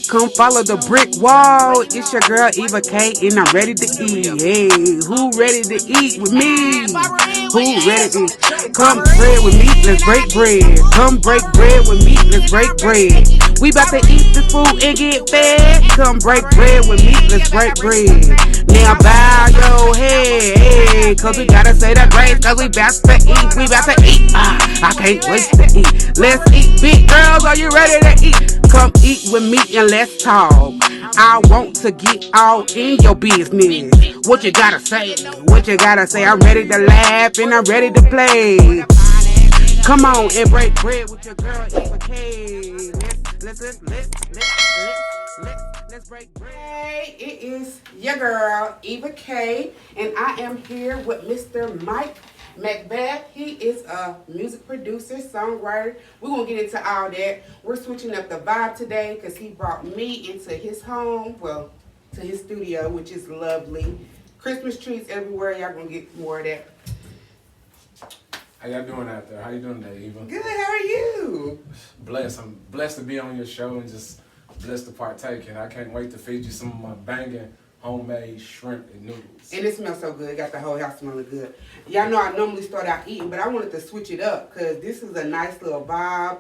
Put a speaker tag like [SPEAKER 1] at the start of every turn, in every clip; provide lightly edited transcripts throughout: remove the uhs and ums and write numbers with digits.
[SPEAKER 1] Come follow the brick wall. It's your girl Eva K, and I'm ready to eat. Hey, who ready to eat with me? Who ready to come bread with me? Let's break bread. Come break bread with me. Let's break bread. We about to eat this food and get fed. Come break bread with me. Let's break bread. Now bow your head, hey, cause we gotta say the grace, cause we about to eat. We about to eat. I can't wait to eat. Let's eat, big girls. Are you ready to eat? Come eat with me and let's talk. I want to get all in your business. What you gotta say? What you gotta say? I'm ready to laugh and I'm ready to play. Come on and break bread with your girl Eva K. Let's break bread. Hey, it is your girl Eva K, and I am here with Mr. Mike Macbeth. He is a music producer, songwriter. We're going to get into all that. We're switching up the vibe today because he brought me into his home, well, to his studio, which is lovely. Christmas trees everywhere. Y'all going to get more of that.
[SPEAKER 2] How y'all doing out there? How you doing today, Eva?
[SPEAKER 1] Good, how are you?
[SPEAKER 2] Blessed. I'm blessed to be on your show and just blessed to partake. And I can't wait to feed you some of my banging homemade shrimp and noodles.
[SPEAKER 1] And it smells so good. Got the whole house smelling good. Y'all know I normally start out eating, but I wanted to switch it up because this is a nice little vibe,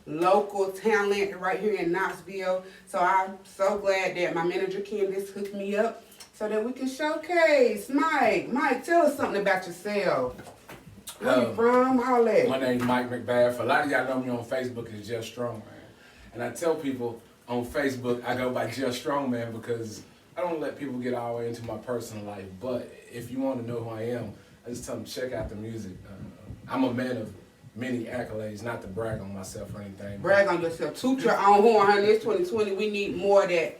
[SPEAKER 1] local talent right here in Knoxville. So I'm so glad that my manager Candace hooked me up so that we can showcase. Mike, tell us something about yourself. Where you from? All that.
[SPEAKER 2] My name's Mike Macbeth. A lot of y'all know me on Facebook as Just Strong Man. And I tell people on Facebook I go by Just Strong Man because I don't let people get all the way into my personal life. But if you want to know who I am, I just tell them check out the music. I'm a man of many accolades, not to brag on myself or anything.
[SPEAKER 1] Brag on yourself. Toot your own horn, honey. It's 2020. We need more of that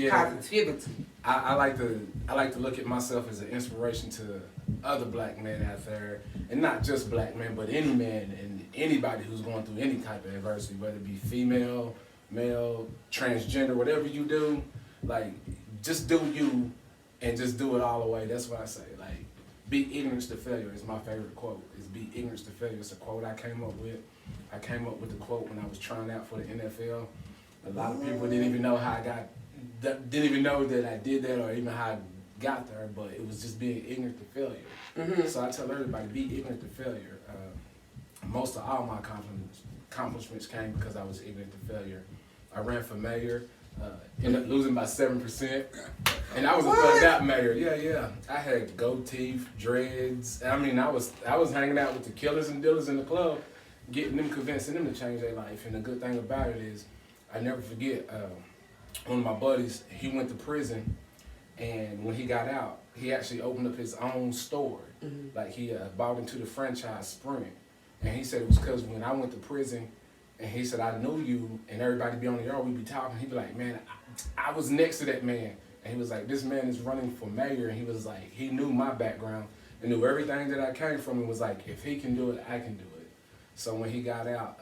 [SPEAKER 1] positivity.
[SPEAKER 2] I like to look at myself as an inspiration to other black men out there, and not just black men, but any man and anybody who's going through any type of adversity, whether it be female, male, transgender, whatever you do, like just do you and just do it all the way. That's what I say. Like, be ignorant to failure is my favorite quote. Is be ignorant to failure. It's a quote I came up with. I came up with the quote when I was trying out for the NFL. A lot of people didn't even know how I got. Didn't even know that I did that or even how I got there, but it was just being ignorant to failure. Mm-hmm. So I tell everybody, be ignorant to failure. Most of all my accomplishments came because I was ignorant to failure. I ran for mayor, ended up losing by 7%, and I was a thugged out mayor. Yeah. I had gold teeth, dreads. I mean, I was hanging out with the killers and dealers in the club, getting them, convincing them to change their life. And the good thing about it is, I never forget. One of my buddies, he went to prison, and when he got out, he actually opened up his own store. Mm-hmm. Like he bought into the franchise Sprint, and he said it was because when I went to prison, and he said I knew you, and everybody be on the yard, we'd be talking. He'd be like, man, I was next to that man, and he was like, this man is running for mayor, and he was like, he knew my background and knew everything that I came from, and was like, if he can do it, I can do it. So when he got out,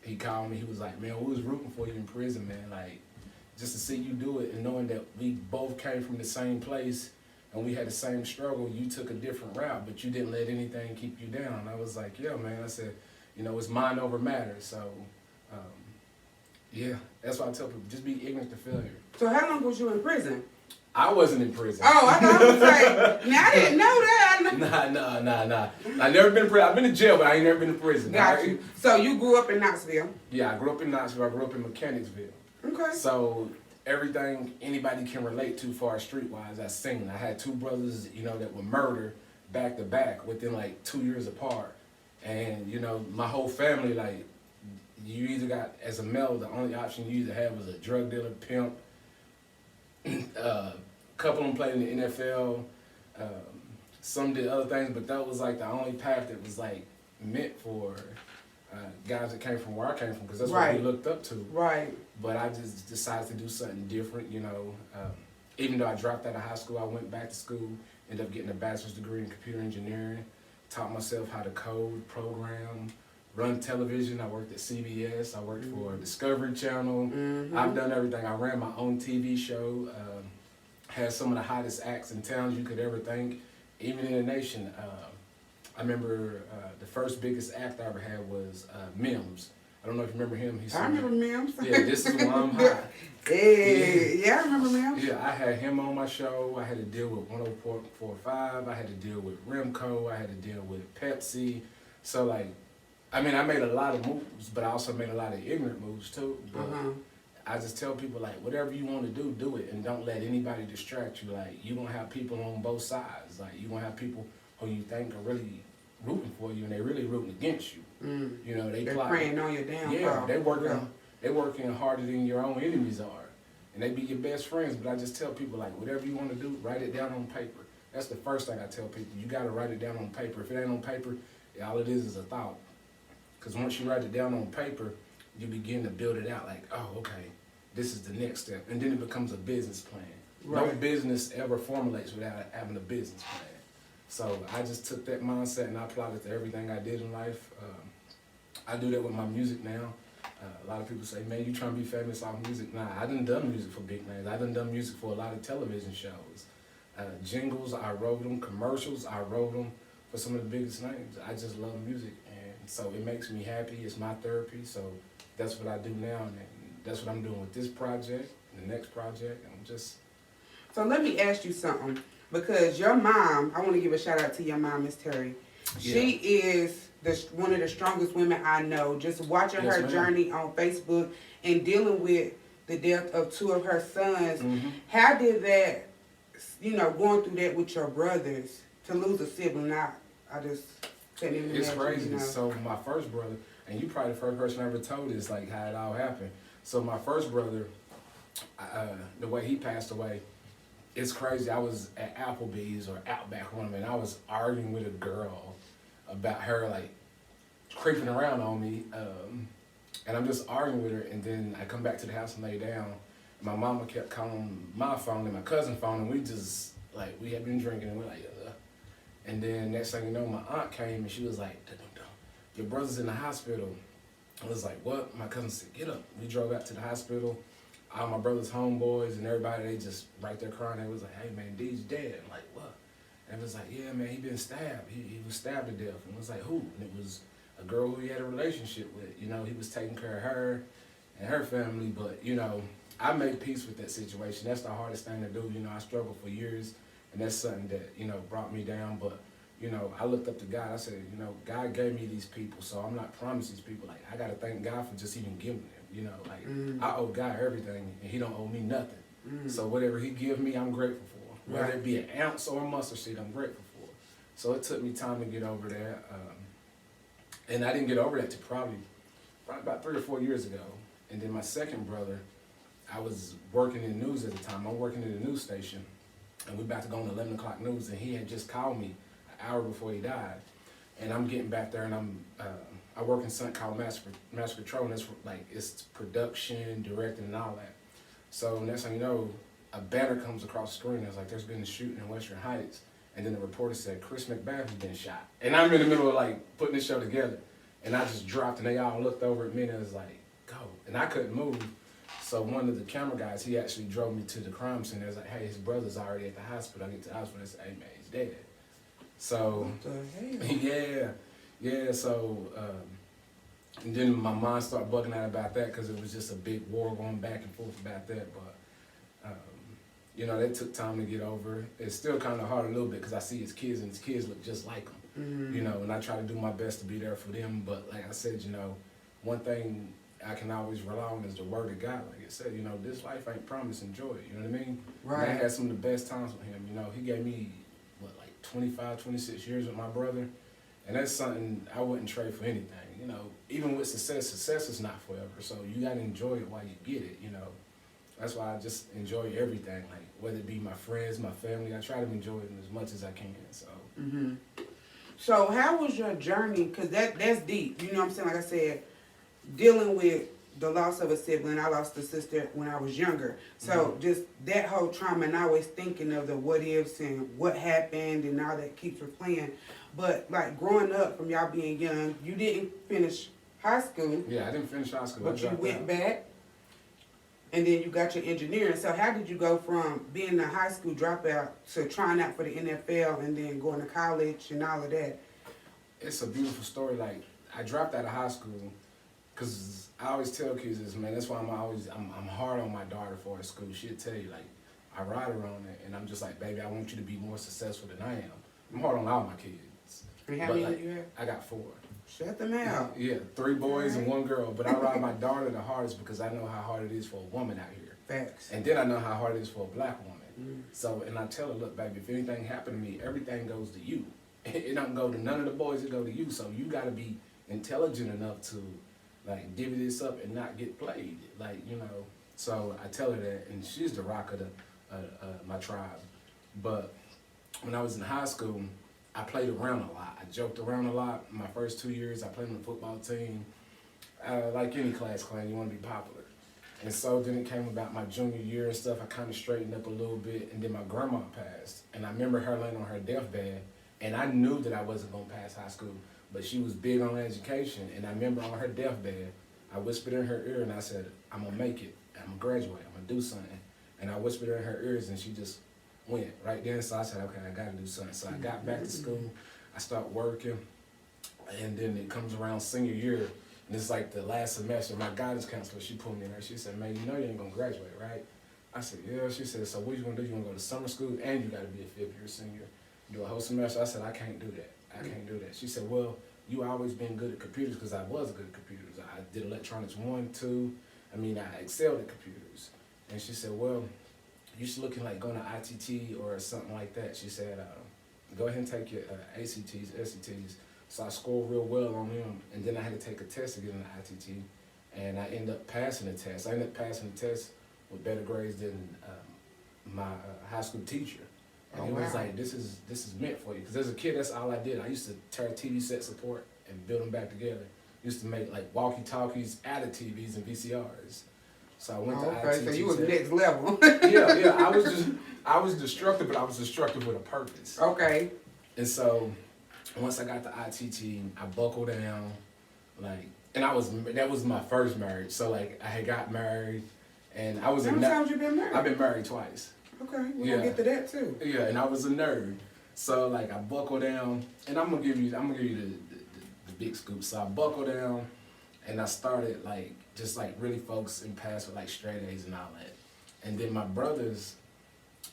[SPEAKER 2] he called me. He was like, man, we was rooting for you in prison, man. Like, just to see you do it and knowing that we both came from the same place and we had the same struggle, you took a different route, but you didn't let anything keep you down. I was like, yeah, man. I said, you know, it's mind over matter. So, yeah, that's why I tell people, just be ignorant to failure.
[SPEAKER 1] So how long was you in prison?
[SPEAKER 2] I wasn't in prison.
[SPEAKER 1] Oh, I thought I was like, now I didn't know that.
[SPEAKER 2] Nah. I never been in prison. I've been in jail, but I ain't never been in prison.
[SPEAKER 1] Got you. So you grew up in Knoxville?
[SPEAKER 2] Yeah, I grew up in Knoxville. I grew up in Mechanicsville.
[SPEAKER 1] Okay.
[SPEAKER 2] So everything anybody can relate to far as streetwise, I seen. I had two brothers, you know, that were murdered back to back within like 2 years apart. And, you know, my whole family, like, you either got, as a male, the only option you either had was a drug dealer, pimp. A couple of them played in the NFL. Some did other things, but that was like the only path that was like meant for guys that came from where I came from, because that's what we looked up to.
[SPEAKER 1] Right.
[SPEAKER 2] But I just decided to do something different, you know. Even though I dropped out of high school, I went back to school, ended up getting a bachelor's degree in computer engineering, taught myself how to code, program, run television. I worked at CBS. I worked for Discovery Channel. Mm-hmm. I've done everything. I ran my own TV show, had some of the hottest acts in town you could ever think, even in the nation. I remember the first biggest act I ever had was Mims. I don't know if you remember him.
[SPEAKER 1] I remember Mims.
[SPEAKER 2] Yeah, This Is Why I'm High.
[SPEAKER 1] Hey, yeah, I remember Mims.
[SPEAKER 2] Yeah, I had him on my show. I had to deal with 104.5. I had to deal with Remco. I had to deal with Pepsi. So, like, I mean, I made a lot of moves, but I also made a lot of ignorant moves, too. But I just tell people, like, whatever you want to do it. And don't let anybody distract you. Like, you're going to have people on both sides. Like, you're going to have people who you think are really rooting for you, and they're really rooting against you. You know, they're
[SPEAKER 1] praying on your downfall.
[SPEAKER 2] Yeah, they're working harder than your own enemies are. And they be your best friends, but I just tell people, like, whatever you want to do, write it down on paper. That's the first thing I tell people. You got to write it down on paper. If it ain't on paper, all it is a thought. Because once you write it down on paper, you begin to build it out like, oh, okay, this is the next step. And then it becomes a business plan. Right. No business ever formulates without having a business plan. So I just took that mindset and I applied it to everything I did in life. I do that with my music now. A lot of people say, man, you trying to be famous off music? Nah, I done music for big names. I done music for a lot of television shows. Jingles, I wrote them. Commercials, I wrote them for some of the biggest names. I just love music, and so it makes me happy. It's my therapy, so that's what I do now, and that's what I'm doing with this project, and the next project. I'm just...
[SPEAKER 1] So let me ask you something, because your mom, I want to give a shout out to your mom, Miss Terry. Yeah. She is one of the strongest women I know. Just watching her journey on Facebook and dealing with the death of two of her sons. How did that, going through that with your brothers, to lose a sibling, I just can't even imagine.
[SPEAKER 2] It's crazy. So my first brother, and you probably the first person I ever told this, like how it all happened. So my first brother, the way he passed away, it's crazy. I was at Applebee's or Outback one, and I was arguing with a girl about her like creeping around on me, and I'm just arguing with her, and then I come back to the house and lay down. My mama kept calling my phone and my cousin's phone, and we just like, we had been drinking, and we're like, ugh. And then next thing you know, my aunt came and she was like, your brother's in the hospital. I was like, what? My cousin said, get up. We drove out to the hospital. All my brother's homeboys and everybody, they just right there crying. They was like, hey man, D's dead. I'm like, what? And it was like, yeah man, he been stabbed. He was stabbed to death. And it was like, who? And it was a girl who he had a relationship with. He was taking care of her and her family. But, I made peace with that situation. That's the hardest thing to do. I struggled for years, and that's something that, brought me down. But, I looked up to God. I said, God gave me these people, so I'm not promising these people. Like, I got to thank God for just even giving them, I owe God everything, and he don't owe me nothing. So whatever he give me, I'm grateful for. Whether it be an ounce or a mustard seed, I'm grateful for. So it took me time to get over that. And I didn't get over that till probably about 3 or 4 years ago. And then my second brother, I was working in the news at the time. I'm working in the news station, and we're about to go on the 11 o'clock news, and he had just called me an hour before he died. And I'm getting back there, and I work in something called Master Control, and it's production, directing, and all that. So next thing you know, a banner comes across the screen. It's like, there's been a shooting in Western Heights. And then the reporter said, Chris McBath has been shot. And I'm in the middle of putting this show together. And I just dropped, and they all looked over at me, and it was like, go. And I couldn't move. So one of the camera guys, he actually drove me to the crime scene. He was like, hey, his brother's already at the hospital. I get to the hospital, and I said, hey man, he's dead. So, yeah, so, and then my mind started bugging out about that, because it was just a big war going back and forth about that. But, that took time to get over. It's still kind of hard a little bit, because I see his kids, and his kids look just like him. And I try to do my best to be there for them. But like I said, one thing I can always rely on is the word of God. Like I said, this life ain't promised and joy. You know what I mean? Right. And I had some of the best times with him. He gave me, 25, 26 years with my brother. And that's something I wouldn't trade for anything. Even with success is not forever. So you got to enjoy it while you get it, That's why I just enjoy everything. Like, whether it be my friends, my family, I try to enjoy it as much as I can. So.
[SPEAKER 1] So how was your journey? Because that's deep. You know what I'm saying? Like I said, dealing with the loss of a sibling. I lost a sister when I was younger. So just that whole trauma, and always thinking of the what ifs and what happened and all that keeps replaying. But growing up, from y'all being young, you didn't finish high school.
[SPEAKER 2] Yeah, I didn't finish high school.
[SPEAKER 1] But you went back, and then you got your engineering. So how did you go from being a high school dropout to trying out for the NFL and then going to college and all of that?
[SPEAKER 2] It's a beautiful story. I dropped out of high school Cause I always tell kids this, man. That's why I'm hard on my daughter for school. She'll tell you like, I ride her on it, and I'm just like, baby, I want you to be more successful than I am. I'm hard on all my kids.
[SPEAKER 1] And how many you have?
[SPEAKER 2] I got 4.
[SPEAKER 1] Shut them out.
[SPEAKER 2] Yeah, 3 boys and 1 girl. But I ride my daughter the hardest because I know how hard it is for a woman out here.
[SPEAKER 1] Facts.
[SPEAKER 2] And then I know how hard it is for a black woman. So, and I tell her, look, baby, if anything happened to me, everything goes to you. It don't go to none of the boys, it go to you. So you got to be intelligent enough to, like, divvy this up and not get played. Like, you know, so I tell her that, and she's the rock of my tribe. But when I was in high school, I played around a lot. I joked around a lot. My first 2 years, I played on the football team. Like any class clown, you want to be popular. And so then it came about my junior year and stuff. I kind of straightened up a little bit, and then my grandma passed. And I remember her laying on her deathbed, and I knew that I wasn't going to pass high school, but she was big on education. And I remember on her deathbed, I whispered in her ear, and I said, I'm going to make it. I'm going to graduate. I'm going to do something. And I whispered in her ears, and she just went right then. So I said, okay, I got to do something. So I got back to school. I started working, and then it comes around senior year. And it's like the last semester, my guidance counselor, she pulled me in there. She said, man, you know you ain't going to graduate, right? I said, yeah. She said, so what you going to do? You going to go to summer school and you got to be a 5th year senior. Do a whole semester? I said, I can't do that. I can't do that. She said, well, you always been good at computers, because I was good at computers. I did electronics 1, 2. I mean, I excelled at computers. And she said, well, you should looking like going to ITT or something like that. She said, go ahead and take your ACTs, SATs. So I scored real well on them, and then I had to take a test to get into ITT, and I ended up passing the test. I ended up passing the test with better grades than my high school teacher. And he was like, this is meant for you. Because as a kid, that's all I did. I used to tear TV sets apart and build them back together. Used to make like walkie-talkies out of TVs and VCRs. So I went to ITT.
[SPEAKER 1] Okay, so you was next level.
[SPEAKER 2] yeah. I was destructive, but I was destructive with a purpose.
[SPEAKER 1] Okay.
[SPEAKER 2] And so once I got to ITT, I buckled down, like, and that was my first marriage. So like I had got married, and I was
[SPEAKER 1] How many times you been married?
[SPEAKER 2] I've been married twice.
[SPEAKER 1] Okay, we're gonna get to that too.
[SPEAKER 2] Yeah, and I was a nerd. So like I buckled down, and I'm gonna give you the big scoop. So I buckled down, and I started like just like really focusing past with like straight A's and all that. And then my brothers,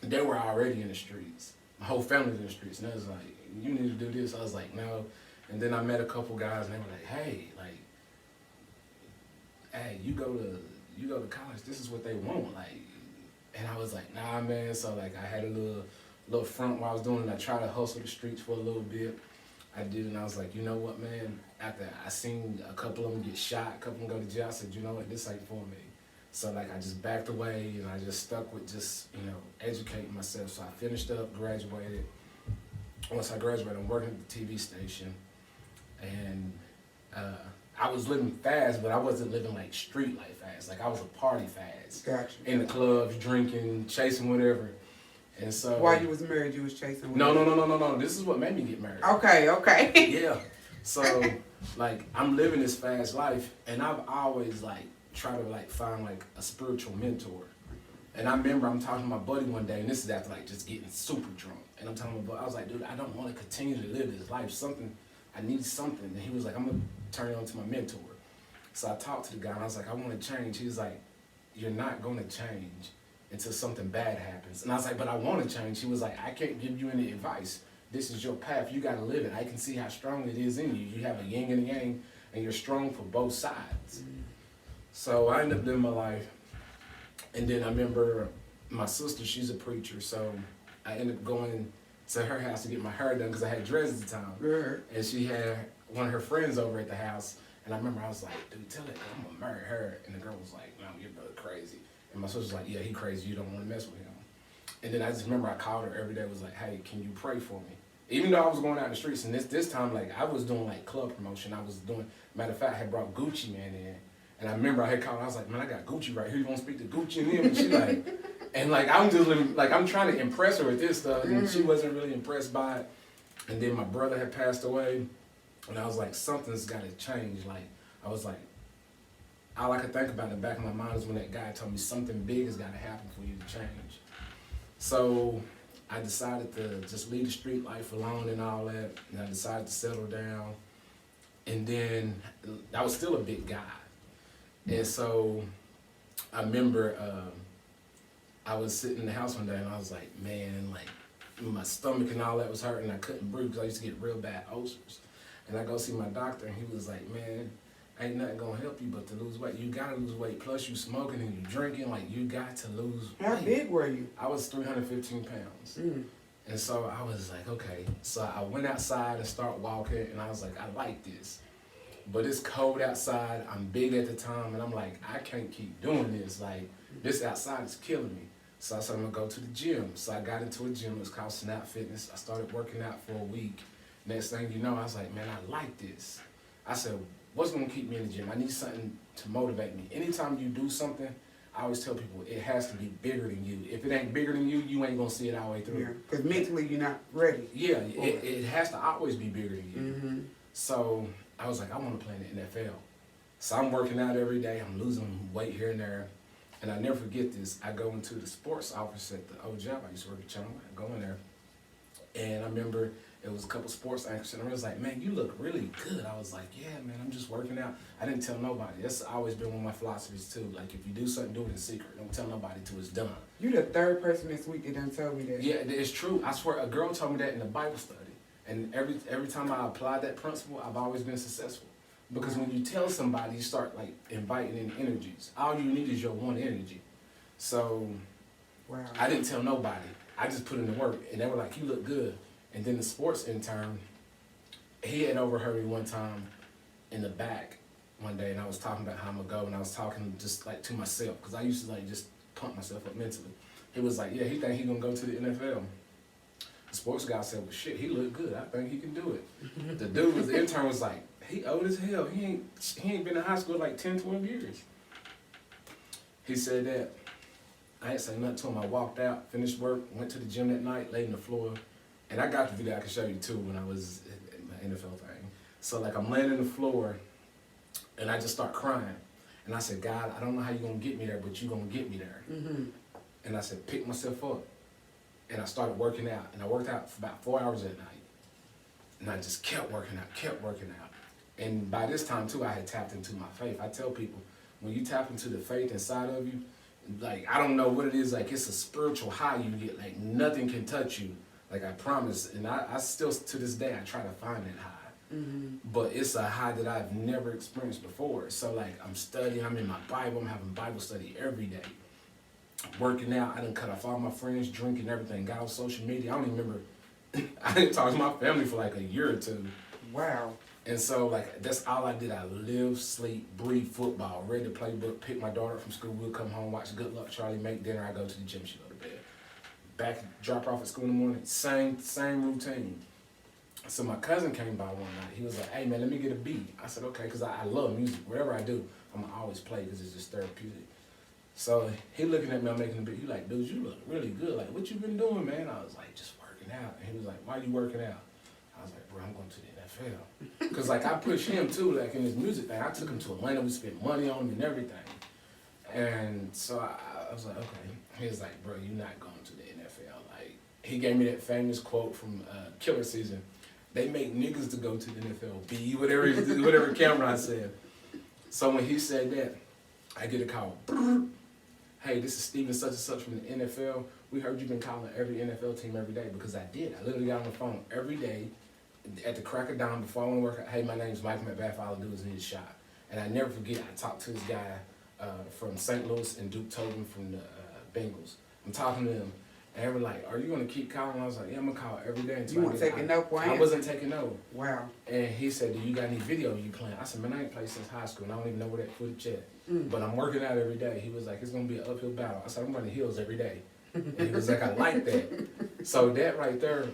[SPEAKER 2] they were already in the streets. My whole family's in the streets, and they was like, you need to do this. I was like, no. And then I met a couple guys, and they were like, hey, you go to college. This is what they want, like. And I was like, nah, man. So like I had a little front while I was doing it. I tried to hustle the streets for a little bit. I did, and I was like, you know what, man? After I seen a couple of them get shot, a couple of them go to jail, I said, you know what, this ain't for me. So like I just backed away, and I just stuck with just, you know, educating myself. So I finished up, graduated. Once I graduated, I'm working at the TV station, and I was living fast, but I wasn't living like street life fast. Like I was a party fast.
[SPEAKER 1] Gotcha. In
[SPEAKER 2] the clubs, drinking, chasing whatever. And so
[SPEAKER 1] while you was married, you was chasing whatever?
[SPEAKER 2] No. This is what made me get married.
[SPEAKER 1] Okay.
[SPEAKER 2] Yeah. So like I'm living this fast life, and I've always like tried to like find like a spiritual mentor. And I remember I'm talking to my buddy one day, and this is after like just getting super drunk. And I'm telling my buddy, I was like, dude, I don't want to continue to live this life. I need something. And he was like, I'm going to turn you on to my mentor. So I talked to the guy, and I was like, I want to change. He was like, you're not going to change until something bad happens. And I was like, but I want to change. He was like, I can't give you any advice. This is your path. You got to live it. I can see how strong it is in you. You have a yin and a yang, and you're strong for both sides. So I ended up living my life. And then I remember my sister, she's a preacher, so I ended up going to her house to get my hair done because I had dreads at the time.
[SPEAKER 1] Good.
[SPEAKER 2] And she had one of her friends over at the house. And I remember I was like, dude, tell that girl I'm going to marry her. And the girl was like, no, your brother crazy. And my sister was like, yeah, he crazy. You don't want to mess with him. And then I just remember I called her every day, was like, hey, can you pray for me? Even though I was going out in the streets, and this time, like, I was doing, like, club promotion. I was doing, matter of fact, I had brought Gucci Man in. And I remember I had called, I was like, man, I got Gucci right here. You want to speak to Gucci and him? And she like, and like, I'm just living, like, I'm trying to impress her with this stuff. And she wasn't really impressed by it. And then my brother had passed away. And I was like, something's got to change. Like, I was like, all I could think about in the back of my mind is when that guy told me something big has got to happen for you to change. So I decided to just leave the street life alone and all that. And I decided to settle down. And then I was still a big guy. And so I remember I was sitting in the house one day and I was like, man, like my stomach and all that was hurting. I couldn't breathe because I used to get real bad ulcers. And I go see my doctor and he was like, man, ain't nothing gonna help you but to lose weight. You gotta lose weight. Plus you smoking and you drinking, like you got to lose weight.
[SPEAKER 1] How big were you?
[SPEAKER 2] I was 315 pounds. And so I was like, okay. So I went outside and started walking and I was like, I like this. But it's cold outside. I'm big at the time and I'm like, I can't keep doing this. Like this outside is killing me. So I said, I'm gonna go to the gym. So I got into a gym, it was called Snap Fitness. I started working out for a week. Next thing you know, I was like, man, I like this. I said, what's gonna keep me in the gym? I need something to motivate me. Anytime you do something, I always tell people it has to be bigger than you. If it ain't bigger than you, you ain't gonna see it all the way through.
[SPEAKER 1] Yeah, because mentally you're not ready.
[SPEAKER 2] Yeah, it has to always be bigger than you. So I was like, I wanna play in the NFL. So I'm working out every day, I'm losing weight here and there. And I never forget this, I go into the sports office at the old job I used to work at Channel. I go in there, and I remember it was a couple sports anchors, and I was like, man, you look really good. I was like, yeah, man, I'm just working out. I didn't tell nobody. That's always been one of my philosophies, too. Like, if you do something, do it in secret. Don't tell nobody till it's done.
[SPEAKER 1] You the third person this week that done told me that.
[SPEAKER 2] Yeah, it's true. I swear, a girl told me that in a Bible study. And every time I applied that principle, I've always been successful. Because when you tell somebody, you start, like, inviting in energies. All you need is your one energy. So,
[SPEAKER 1] wow.
[SPEAKER 2] I didn't tell nobody. I just put in the work. And they were like, you look good. And then the sports intern, he had overheard me one time in the back one day, and I was talking about how I'm gonna go, and I was talking just like to myself, because I used to like just pump myself up mentally. He was like, yeah, he think he gonna go to the NFL. The sports guy said, well, shit, he look good. I think he can do it. The dude, the intern was like, he old as hell. He ain't been in high school like 10, 12 years. He said that. I ain't say nothing to him. I walked out, finished work, went to the gym that night, laid on the floor. And I got the video I can show you too when I was in my NFL thing. So like I'm laying on the floor and I just start crying. And I said, God, I don't know how you're gonna get me there, but you're gonna get me there. And I said, pick myself up. And I started working out. And I worked out for about 4 hours at night. And I just kept working out. And by this time too, I had tapped into my faith. I tell people, when you tap into the faith inside of you, like I don't know what it is, like it's a spiritual high you get, like nothing can touch you. Like I promise, and I still, to this day, I try to find that high. But it's a high that I've never experienced before. So like, I'm studying, I'm in my Bible, I'm having Bible study every day. Working out, I done cut off all my friends, drinking, everything, got on social media. I don't even remember, I didn't talk to my family for like a year or two.
[SPEAKER 1] Wow.
[SPEAKER 2] And so like, that's all I did. I live, sleep, breathe football, read the playbook, pick my daughter up from school, we'll come home, watch Good Luck Charlie, make dinner, I go to the gym, she go to bed. Back, drop off at school in the morning, same routine. So my cousin came by one night. He was like, hey man, let me get a beat. I said, okay, because I love music. Whatever I do, I'm going to always play because it's just therapeutic. So he looking at me, I'm making a beat. He like, dude, you look really good. Like, what you been doing, man? I was like, just working out. And he was like, why you working out? I was like, bro, I'm going to the NFL. Because like, I pushed him too, like in his music thing. I took him to Atlanta. We spent money on him and everything. And so I was like, okay. He was like, bro, you're not going to the NFL. Like, he gave me that famous quote from Killer Season. They make niggas to go to the NFL. Be whatever camera I said. So when he said that, I get a call. Hey, this is Steven such and such from the NFL. We heard you've been calling every NFL team every day, because I did. I literally got on the phone every day at the crack of dawn before I went to work. Hey, my name's Mike McBath. All I do is need a shot. And I never forget, I talked to this guy from St. Louis and Duke Tobin from the Bengals. I'm talking to them, and they were like, are you going to keep calling? I was like, yeah, I'm going to call every day.
[SPEAKER 1] You weren't taking no point?
[SPEAKER 2] I wasn't taking no.
[SPEAKER 1] Wow.
[SPEAKER 2] And he said, do you got any video you playing? I said, man, I ain't played since high school, and I don't even know where that footage at. But I'm working out every day. He was like, it's going to be an uphill battle. I said, I'm running hills every day. And he was like, I like that. So that right there,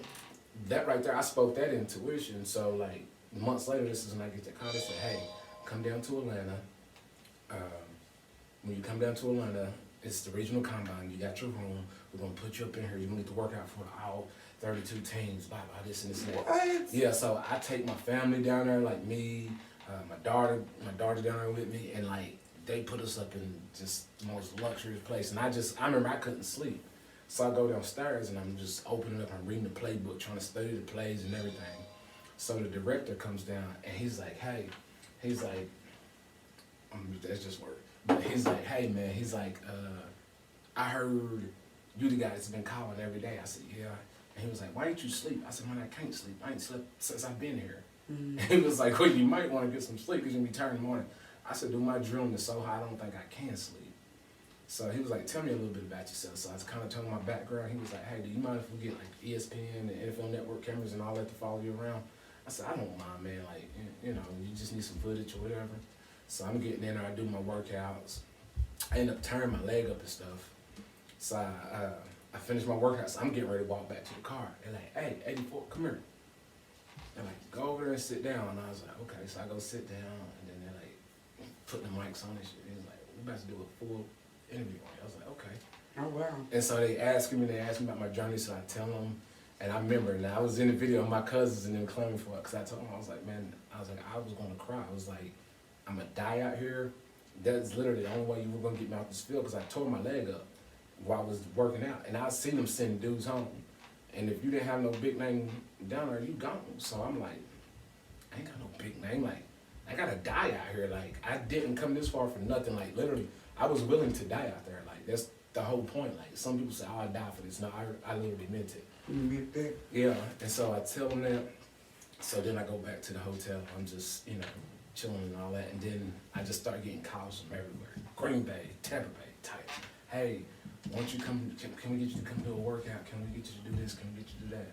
[SPEAKER 2] I spoke that intuition. So like months later, this is when I get the call. They said, hey, come down to Atlanta. When you come down to Atlanta, it's the regional combine. You got your room. We're going to put you up in here. You're going to get to work out for all 32 teams, blah, blah, this and this and that.
[SPEAKER 1] What?
[SPEAKER 2] Yeah, so I take my family down there, like me, my daughter down there with me, and like they put us up in just the most luxurious place. And I remember I couldn't sleep. So I go downstairs and I'm just opening up, I'm reading the playbook, trying to study the plays and everything. So the director comes down and he's like, hey, that's just work. But he's like, hey man, he's like, I heard you the guy that's been calling every day. I said, yeah. And he was like, why ain't you sleep? I said, man, I can't sleep. I ain't slept since I've been here. And he was like, well, you might want to get some sleep because you'll be tired in the morning. I said, dude, my adrenaline is so high, I don't think I can sleep. So he was like, tell me a little bit about yourself. So I was kind of telling my background. He was like, hey, do you mind if we get like ESPN and NFL Network cameras and all that to follow you around? I said, I don't mind, man. Like, you know, you just need some footage or whatever. So I'm getting in there, I do my workouts. I end up tearing my leg up and stuff. So I finished my workouts. So I'm getting ready to walk back to the car. They're like, hey, 84, come here. They're like, go over there and sit down. And I was like, okay. So I go sit down, and then they're like, putting the mics on and shit. He's like, we're about to do a full interview on it. I was like, okay.
[SPEAKER 1] Oh, wow.
[SPEAKER 2] And so they asked me about my journey, so I tell them. And I remember, now I was in the video of my cousins and them claiming for it, because I told them, I was like, man, I was going to cry. I was like, I'm going to die out here. That's literally the only way you were going to get me out this field, because I tore my leg up while I was working out. And I seen them send dudes home. And if you didn't have no big name down there, you gone. So I'm like, I ain't got no big name. Like, I got to die out here. Like, I didn't come this far for nothing. Like, literally, I was willing to die out there. Like, that's the whole point. Like, some people say, oh, I die for this. No, I literally meant it.
[SPEAKER 1] You meant that?
[SPEAKER 2] Yeah, and so I tell them that. So then I go back to the hotel. I'm just, you know, chilling and all that. And then I just start getting calls from everywhere. Green Bay, Tampa Bay, type. Hey, won't you come, can we get you to come do a workout? Can we get you to do this? Can we get you to do that?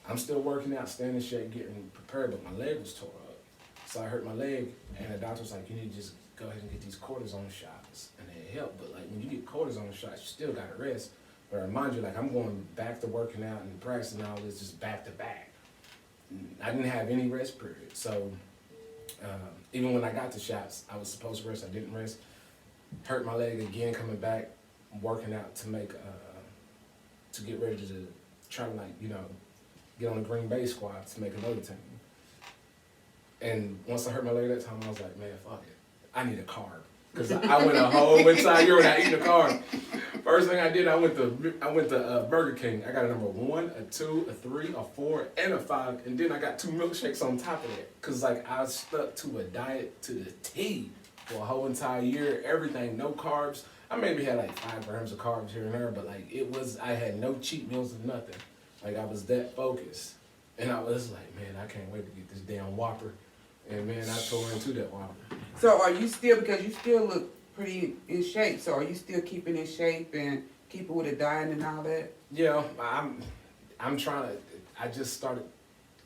[SPEAKER 2] I'm still working out, staying in shape, getting prepared, but my leg was tore up. So I hurt my leg, and the doctor was like, you need to just go ahead and get these cortisone shots. And they help, but like when you get cortisone shots, you still gotta rest. But I remind you, like I'm going back to working out and practicing all this just back to back. I didn't have any rest period. So even when I got the shots, I was supposed to rest, I didn't rest. Hurt my leg again coming back, working out to make, to get ready to try to like, you know, get on the Green Bay squad to make another team. And once I hurt my leg that time, I was like, man, fuck it. I need a carb. Because I went a whole entire year without eating a carb. First thing I did, I went to Burger King. I got a number 1, a 2, a 3, a 4, and a 5. And then I got 2 milkshakes on top of that. Because like I stuck to a diet to the T for a whole entire year. Everything, no carbs. I maybe had like 5 grams of carbs here and there, but like I had no cheat meals or nothing. Like I was that focused. And I was like, man, I can't wait to get this damn Whopper. And man, I tore into that Whopper.
[SPEAKER 1] So are you still, because you still look pretty in shape, so are you still keeping in shape and keeping with a diet and all that?
[SPEAKER 2] Yeah, I'm trying to, I just started,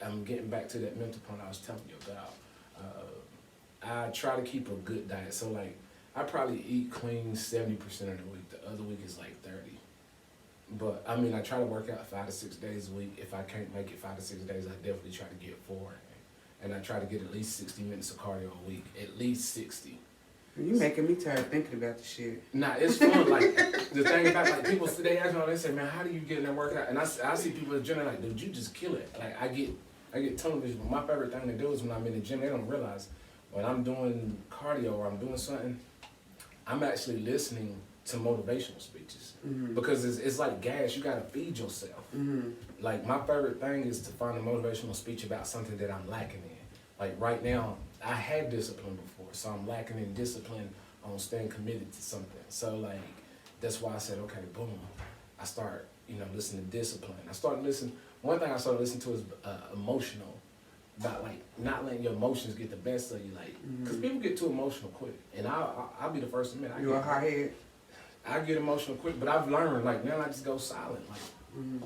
[SPEAKER 2] I'm getting back to that mental point I was telling you about. I try to keep a good diet. So like, I probably eat clean 70% of the week. The other week is like 30. But I mean, I try to work out 5 to 6 days a week. If I can't make it 5 to 6 days, I definitely try to get 4. And I try to get at least 60 minutes of cardio a week. At least 60.
[SPEAKER 1] You making me tired thinking about the shit.
[SPEAKER 2] Nah, it's fun. Like, the thing about, like, people, they ask me all, they say, man, how do you get in that workout? And I see people in the gym, they're like, dude, you just kill it. Like, I get television, but my favorite thing to do is when I'm in the gym, they don't realize when I'm doing cardio or I'm doing something, I'm actually listening to motivational speeches. Mm-hmm. Because it's like gas, you gotta feed yourself. Mm-hmm. Like, my favorite thing is to find a motivational speech about something that I'm lacking in. Like, right now, I had discipline before, so I'm lacking in discipline on staying committed to something. So, like, that's why I said, okay, boom. I start, listening to discipline. One thing I started listening to is emotional, about, like, not letting your emotions get the best of you, like, because people get too emotional quick. And I'll be the first to admit,
[SPEAKER 1] You're a hothead?
[SPEAKER 2] I get emotional quick, but I've learned, like, now I just go silent, like,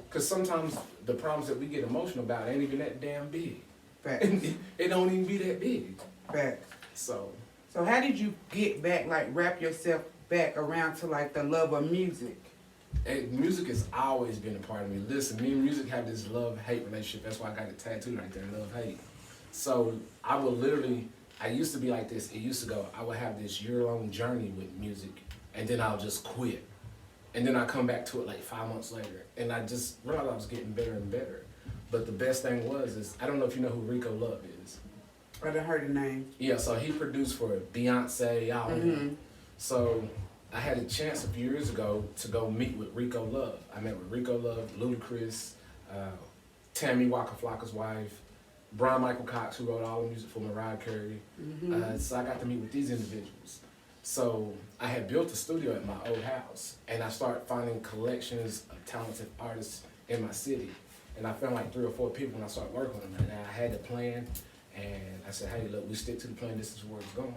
[SPEAKER 2] because sometimes the problems that we get emotional about ain't even that damn big.
[SPEAKER 1] Facts.
[SPEAKER 2] It don't even be that big.
[SPEAKER 1] Facts.
[SPEAKER 2] So
[SPEAKER 1] how did you get back, like, wrap yourself back around to, like, the love of music?
[SPEAKER 2] Music has always been a part of me. Listen, me and music have this love-hate relationship. That's why I got it tattooed right there, love-hate. So I used to be like this. It used to go, I would have this year-long journey with music, and then I'll just quit. And then I come back to it like 5 months later, and I just realized I was getting better and better. But the best thing is I don't know if you know who Rico Love is.
[SPEAKER 1] I done heard the name.
[SPEAKER 2] Yeah, so he produced for Beyonce, y'all know. So I had a chance a few years ago to go meet with Rico Love. I met with Rico Love, Ludacris, Tammy Waka Flocka's wife, Brian Michael Cox, who wrote all the music for Mariah Carey. So I got to meet with these individuals. So I had built a studio at my old house, and I started finding collections of talented artists in my city. And I found like 3 or 4 people when I started working on them. And I had a plan, and I said, hey, look, we stick to the plan, this is where it's going.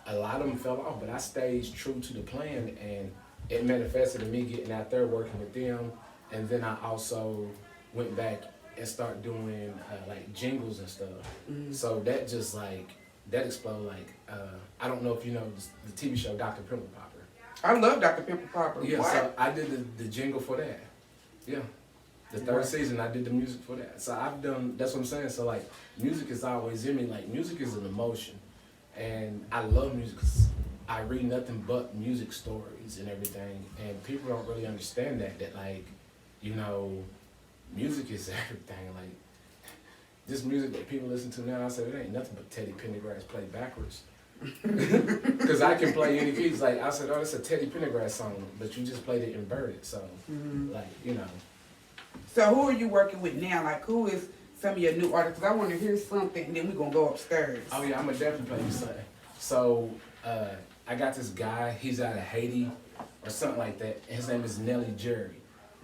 [SPEAKER 2] A lot of them fell off, but I stayed true to the plan, and it manifested in me getting out there working with them. And then I also went back and started doing like jingles and stuff. So that just like, that exploded. Like, I don't know if you know the TV show Dr. Pimple Popper.
[SPEAKER 1] I love Dr. Pimple Popper.
[SPEAKER 2] Yeah,
[SPEAKER 1] what?
[SPEAKER 2] so I did the jingle for that. Yeah. The 3rd season, I did the music for that. So I've done, that's what I'm saying. So like, music is always in me. Like, music is an emotion. And I love music because I read nothing but music stories and everything. And people don't really understand that like, you know, music is everything. Like, this music that people listen to now, I said, it ain't nothing but Teddy Pendergrass played backwards. Because I can play any keys. Like, I said, oh, it's a Teddy Pendergrass song, but you just played it inverted. So, like, you know.
[SPEAKER 1] So who are you working with now? Like, who is some of your new artists? Because I want to hear something, and then we're going to go upstairs.
[SPEAKER 2] Oh, yeah, I'm going to definitely play you something. So, I got this guy. He's out of Haiti or something like that. His name is Nelly Jerry.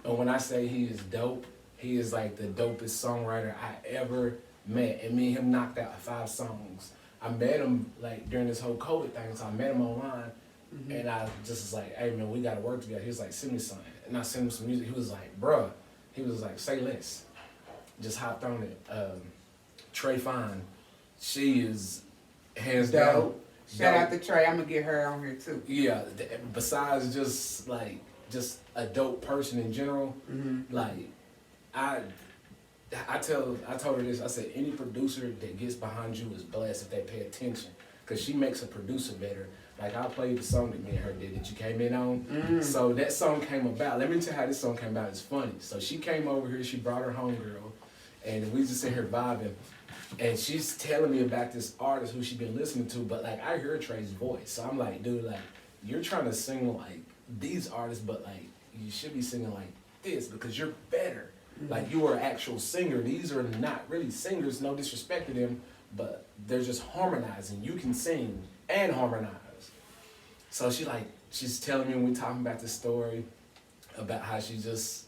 [SPEAKER 2] And when I say he is dope, he is like the dopest songwriter I ever met. And me and him knocked out 5 songs. I met him like during this whole COVID thing, so I met him online. And I just was like, hey man, we gotta work together. He was like, send me something. And I sent him some music. He was like, bruh. He was like, say less. Just hopped on it. Trey Fine, she is hands down.
[SPEAKER 1] Shout out to Trey. I'm gonna get her on here too.
[SPEAKER 2] Yeah, besides just like, just a dope person in general, like, I told her this, I said, any producer that gets behind you is blessed if they pay attention, because she makes a producer better. Like, I played the song that me and her did that you came in on. So that song came about. Let me tell you how this song came about. It's funny. So she came over here, she brought her homegirl, and we just in here vibing. And she's telling me about this artist who she been listening to, but like, I heard Trey's voice. So I'm like, dude, like, you're trying to sing like these artists, but like, you should be singing like this because you're better. Like, you are an actual singer. These are not really singers, no disrespect to them, but they're just harmonizing. You can sing and harmonize. So she's telling me, when we talking about this story, about how she's just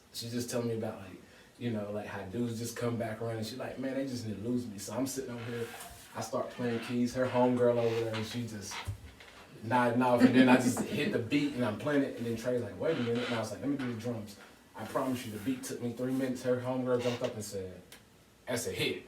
[SPEAKER 2] telling me about like, you know, like how dudes just come back around, and she's like, man, they just need to lose me. So I'm sitting over here, I start playing keys, her homegirl over there, and she just nodding off, and then I just hit the beat and I'm playing it, and then Trey's like, wait a minute, and I was like, let me do the drums. I promise you, the beat took me 3 minutes. Her homegirl jumped up and said, that's a hit.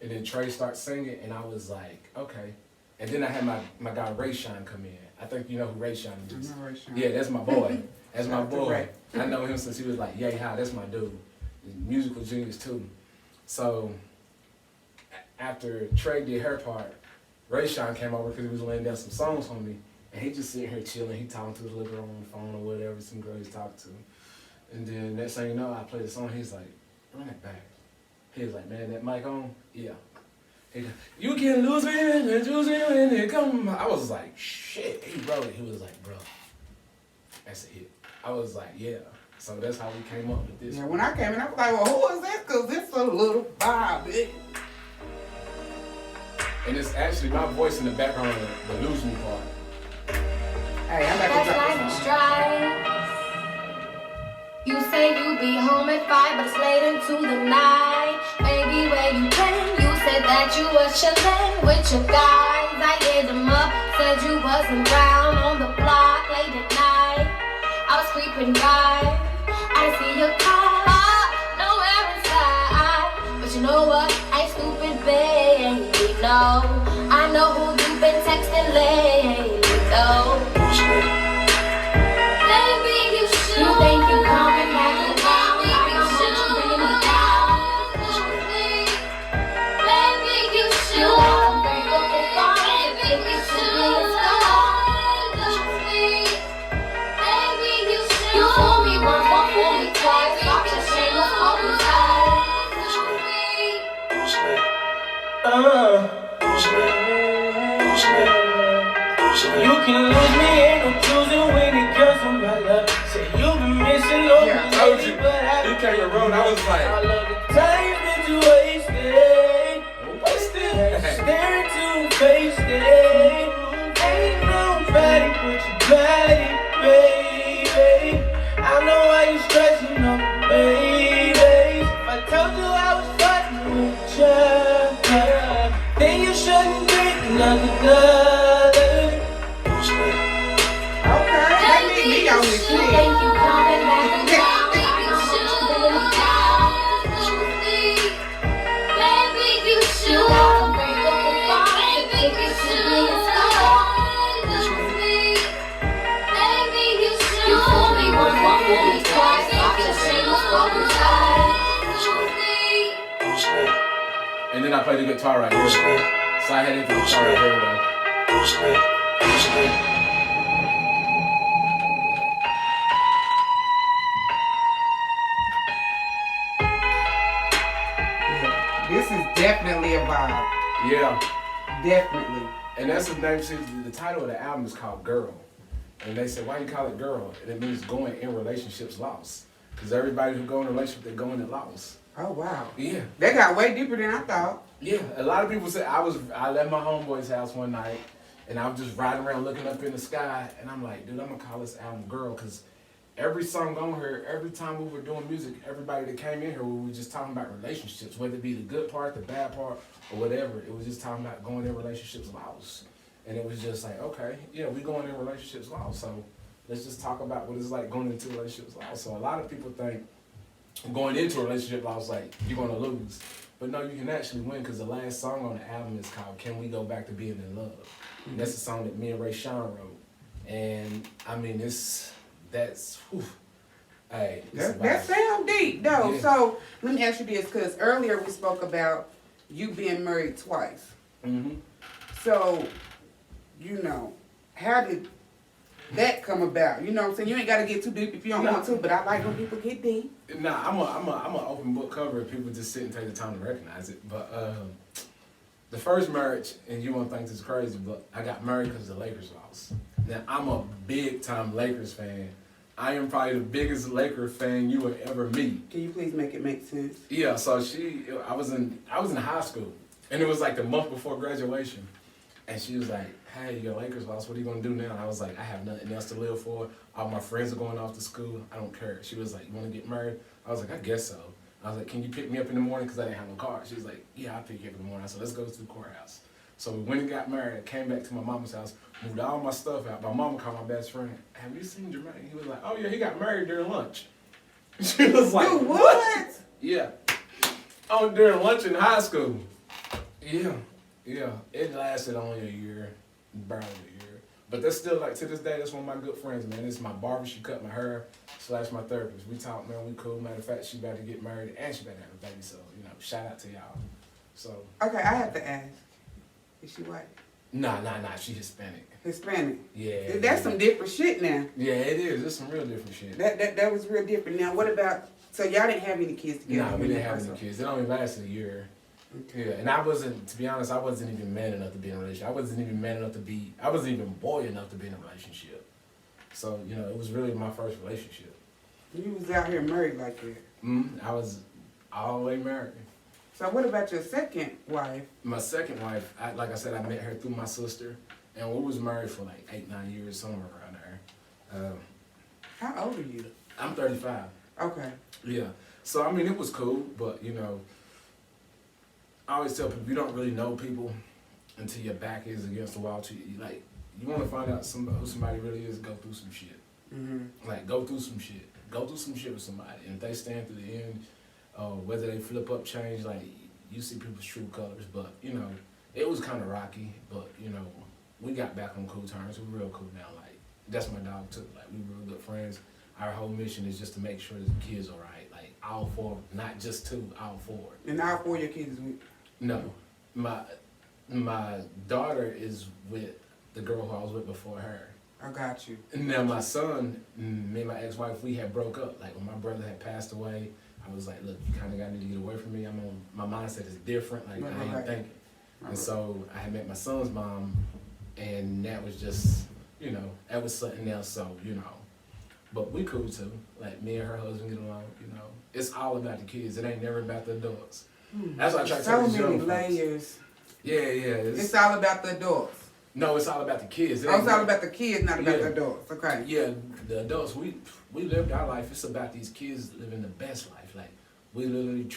[SPEAKER 2] And then Trey started singing, and I was like, okay. And then I had my guy Ray Shine come in. I think you know who Ray Shine is.
[SPEAKER 1] I know Ray Shine.
[SPEAKER 2] Yeah, that's my boy. That's my boy. I know him since he was like, yay, hi, that's my dude. He's a musical genius too. So after Trey did her part, Ray Shine came over because he was laying down some songs for me. And he just sitting here chilling. He talking to his little girl on the phone or whatever, some girl he's talking to. And then next thing you know, I play the song. He's like, run it back. He was like, man, that mic on? Yeah. He goes, you can lose me and lose me when they come. I was like, shit. He wrote it. He was like, bro, that's a hit. I was like, yeah. So that's how we came up with this.
[SPEAKER 1] Yeah, when I came in, I was like, well, who is this? Because it's a little vibe.
[SPEAKER 2] And it's actually my voice in the background, the lose me part.
[SPEAKER 1] Hey, I'm about to drop this song.
[SPEAKER 3] You say you be home at 5, but it's late into the night. Baby, where you been? You said that you was chillin' with your guys. I hit them up, said you wasn't down on the block late at night. I was creeping by, I see your car, nowhere inside. But you know what? I ain't stupid, baby, no. I know who you been texting lately, though. You think you coming back around? I don't want you bringing me down. Baby, you should. You want to break up the bond? Baby, you should. Baby, you should. You fool me once, won't fool me twice. Stop your shameless open ties.
[SPEAKER 4] You can lose me, ain't no choosing when it comes to my love. Say you been missing over
[SPEAKER 2] I told you.
[SPEAKER 4] but I
[SPEAKER 2] He came around, I was like,
[SPEAKER 4] all of the time that you wasted. Staring to face it. Ain't nobody I know why you stressing on me, baby. If I told you I was fucking with you, then you shouldn't drink another girl.
[SPEAKER 1] Okay, let me on this shit.
[SPEAKER 3] Thank you coming back around. Baby, you should. Baby, you should. You told me once, won't fool me twice. I just say let's
[SPEAKER 2] And then I played the guitar right here. So I had it the guitar right here though.
[SPEAKER 1] This is definitely a vibe.
[SPEAKER 2] Yeah.
[SPEAKER 1] Definitely.
[SPEAKER 2] And that's the name. See, the title of the album is called Girl. And they said, why you call it Girl? And it means going in relationships lost. Because everybody who go in a relationship, they go in it lost.
[SPEAKER 1] Oh, wow.
[SPEAKER 2] Yeah.
[SPEAKER 1] That got way deeper than I thought.
[SPEAKER 2] Yeah. A lot of people say, I left my homeboy's house one night, and I was just riding around looking up in the sky, and I'm like, dude, I'm going to call this album Girl, because every song on here, every time we were doing music, everybody that came in here, we were just talking about relationships, whether it be the good part, the bad part, or whatever. It was just talking about going in relationships lost. And it was just like, okay, yeah, we going in relationships lost, so let's just talk about what it's like going into relationships lost. So a lot of people think going into a relationship lost, like, you're going to lose. But no, you can actually win, because the last song on the album is called Can We Go Back to Being in Love? And that's a song that me and Ray Sean wrote. And, I mean, whew. Hey,
[SPEAKER 1] That sounds deep, though.
[SPEAKER 2] Yeah.
[SPEAKER 1] So, let me ask you this, because earlier we spoke about you being married twice.
[SPEAKER 2] Mm-hmm.
[SPEAKER 1] So, you know, how did that come about? You know what I'm saying? You ain't got to get too deep if you don't want to, but I like when people get deep.
[SPEAKER 2] Nah, I'm an open book cover if people just sit and take the time to recognize it. But the first marriage, and you won't think this is crazy, but I got married because the Lakers lost. Now, I'm a big-time Lakers fan. I am probably the biggest Laker fan you would ever meet.
[SPEAKER 1] Can you please make it make sense?
[SPEAKER 2] Yeah, so I was in high school, and it was like the month before graduation. And she was like, hey, your Lakers lost, what are you going to do now? And I was like, I have nothing else to live for. All my friends are going off to school. I don't care. She was like, you want to get married? I was like, I guess so. I was like, can you pick me up in the morning? Because I didn't have no car. She was like, yeah, I'll pick you up in the morning. I said, let's go to the courthouse. So we went and got married. I came back to my mama's house, moved all my stuff out. My mama called my best friend. Have you seen Jermaine? He was like, oh, yeah, he got married during lunch. She was like,
[SPEAKER 1] Dude, what?
[SPEAKER 2] Yeah. Oh, during lunch in high school. Yeah. Yeah. It lasted only a year. Barely a year. But that's still, like, to this day, that's one of my good friends, man. It's my barber. She cut my hair / my therapist. We talk, man. We cool. Matter of fact, she about to get married and she about to have a baby. So, you know, shout out to y'all. So.
[SPEAKER 1] Okay, I have to ask. Is she white?
[SPEAKER 2] Nah. She Hispanic.
[SPEAKER 1] Hispanic?
[SPEAKER 2] Yeah.
[SPEAKER 1] That's some different shit now.
[SPEAKER 2] Yeah, it is. It's some real different shit.
[SPEAKER 1] That was real different. Now, what about, so y'all didn't have any kids together?
[SPEAKER 2] Nah, we didn't have any kids. It only lasted a year. Okay. Yeah, and I wasn't, to be honest, I wasn't even man enough to be in a relationship. I wasn't even boy enough to be in a relationship. So, you know, it was really my first relationship.
[SPEAKER 1] You was out here married like that?
[SPEAKER 2] I was all the way married.
[SPEAKER 1] So what about your second wife?
[SPEAKER 2] My second wife, like I said, I met her through my sister, and we was married for like 8-9 years, somewhere around there.
[SPEAKER 1] How old are you?
[SPEAKER 2] I'm 35.
[SPEAKER 1] Okay.
[SPEAKER 2] Yeah. So, I mean, it was cool, but, you know, I always tell people, you don't really know people until your back is against the wall. You want to find out who somebody really is, go through some shit.
[SPEAKER 1] Mm-hmm.
[SPEAKER 2] Like, go through some shit. Go through some shit with somebody. And if they stand through the end, whether they flip up, change, like, you see people's true colors. But, you know, it was kind of rocky, but, you know, we got back on cool terms. We're real cool now. Like, that's my dog, too. Like, we real good friends. Our whole mission is just to make sure the kids are right. Like, all four, not just two, all four.
[SPEAKER 1] And all four of your kids is with?
[SPEAKER 2] No. My daughter is with the girl who I was with before her.
[SPEAKER 1] I got you.
[SPEAKER 2] And now my son, me and my ex-wife, we had broke up. Like, when my brother had passed away, I was like, look, you kind of got to get away from me. My mindset is different. Like, I ain't thinking. And so I had met my son's mom, and that was just, you know, that was something else. So, you know, but we cool too. Like, me and her husband get along, you know. It's all about the kids. It ain't never about the adults. That's why I try to tell these young folks.
[SPEAKER 1] So many layers.
[SPEAKER 2] Yeah.
[SPEAKER 1] It's all about the adults.
[SPEAKER 2] No, it's all about the kids.
[SPEAKER 1] Oh, it's all about the kids, not about the adults. Okay.
[SPEAKER 2] Yeah, the adults, we lived our life. It's about these kids living the best life. Like, we literally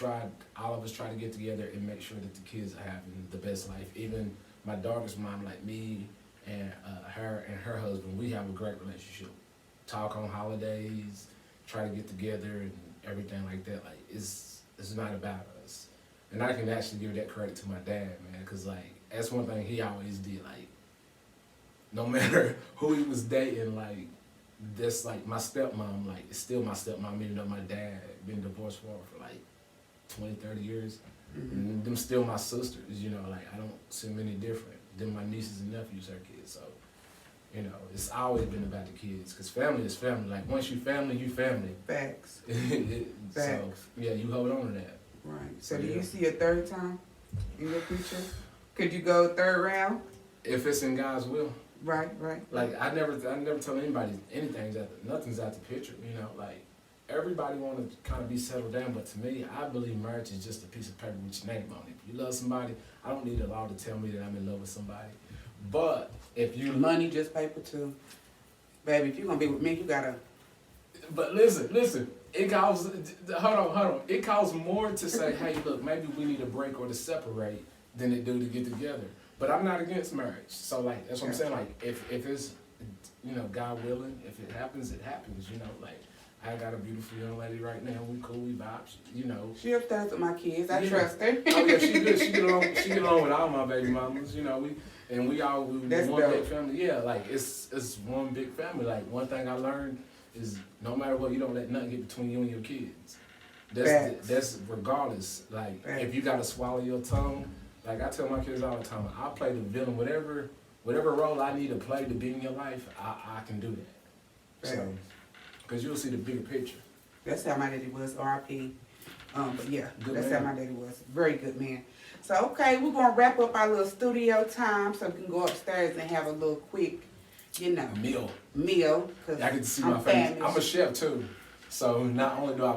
[SPEAKER 2] all of us try to get together and make sure that the kids are having the best life. Even my daughter's mom, like me and her husband, we have a great relationship. Talk on holidays, try to get together and everything like that. Like, it's not about us. And I can actually give that credit to my dad, man, because, like, that's one thing he always did. Like, no matter who he was dating, like, that's like my stepmom, like, it's still my stepmom, even though my dad been divorced for like 20, 30 years. And them still my sisters, you know, like, I don't see them any different. Them my nieces and nephews are kids, so, you know, it's always been about the kids, because family is family. Like, once you family, you family.
[SPEAKER 1] Facts.
[SPEAKER 2] So,
[SPEAKER 1] Facts.
[SPEAKER 2] yeah, you hold on to that.
[SPEAKER 1] Right. So do you see a third time in your future? Could you go third round?
[SPEAKER 2] If it's in God's will.
[SPEAKER 1] Right.
[SPEAKER 2] Like, I never tell anybody anything's nothing's out the picture, you know. Like, everybody want to kind of be settled down, but to me, I believe marriage is just a piece of paper with your name on it. If you love somebody, I don't need a law to tell me that I'm in love with somebody. But if you
[SPEAKER 1] Money just paper too. Baby, if you're gonna be with me, you gotta.
[SPEAKER 2] But listen. It costs. Hold on. It costs more to say, hey, look, maybe we need a break or to separate than it do to get together. But I'm not against marriage. So, like, that's what I'm saying. Like, if it's, you know, God willing, if it happens, it happens. You know, like, I got a beautiful young lady right now. We cool, we vibes. You know.
[SPEAKER 1] She upstairs with my kids. I trust her.
[SPEAKER 2] Oh yeah, she good. She get along with all my baby mamas. You know, we one big family. Yeah, like it's one big family. Like, one thing I learned is no matter what, you don't let nothing get between you and your kids. That's regardless. Like, if you gotta swallow your tongue. Like, I tell my kids all the time, I play the villain, whatever role I need to play to be in your life, I can do that. So, because you'll see the bigger picture.
[SPEAKER 1] That's how my daddy was, R.I.P. But yeah,
[SPEAKER 2] Good
[SPEAKER 1] that's
[SPEAKER 2] man.
[SPEAKER 1] how my daddy was. Very good man. So, okay, we're going to wrap up our little studio time so we can go upstairs and have a little quick, you know, meal. Cause
[SPEAKER 2] I get to see
[SPEAKER 1] I'm
[SPEAKER 2] my face.
[SPEAKER 1] famished.
[SPEAKER 2] I'm a chef too. So not only do I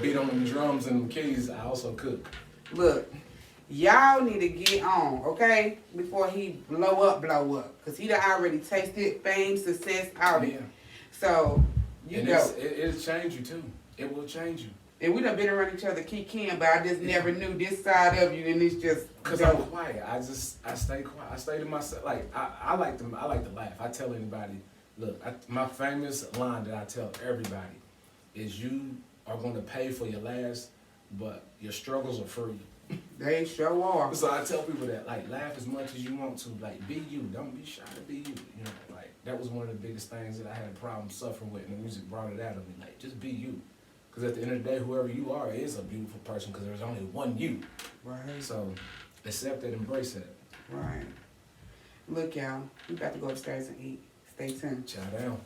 [SPEAKER 2] beat on them drums and them keys, I also cook.
[SPEAKER 1] Look, y'all need to get on, okay? Before he blow up. Because he done already tasted fame, success, all
[SPEAKER 2] Yeah.
[SPEAKER 1] So,
[SPEAKER 2] And
[SPEAKER 1] go.
[SPEAKER 2] it'll change you too. It will change you.
[SPEAKER 1] And we done been around each other kicking, but I just never knew this side of you, and it's just
[SPEAKER 2] Cause I'm quiet. I stay quiet. I stay to myself. Like, I like to laugh. I tell anybody, look, my famous line that I tell everybody is, you are going to pay for your last, but your struggles are free.
[SPEAKER 1] They show off.
[SPEAKER 2] So I tell people that, like, laugh as much as you want to. Like, be you. Don't be shy to be you. You know, like, that was one of the biggest things that I had a problem suffering with, and the music brought it out of me. Like, just be you. Because at the end of the day, whoever you are is a beautiful person, because there's only one you.
[SPEAKER 1] Right.
[SPEAKER 2] So accept it, embrace it.
[SPEAKER 1] Right. Look, y'all, we about to go upstairs and eat. Stay tuned.
[SPEAKER 2] Chow down.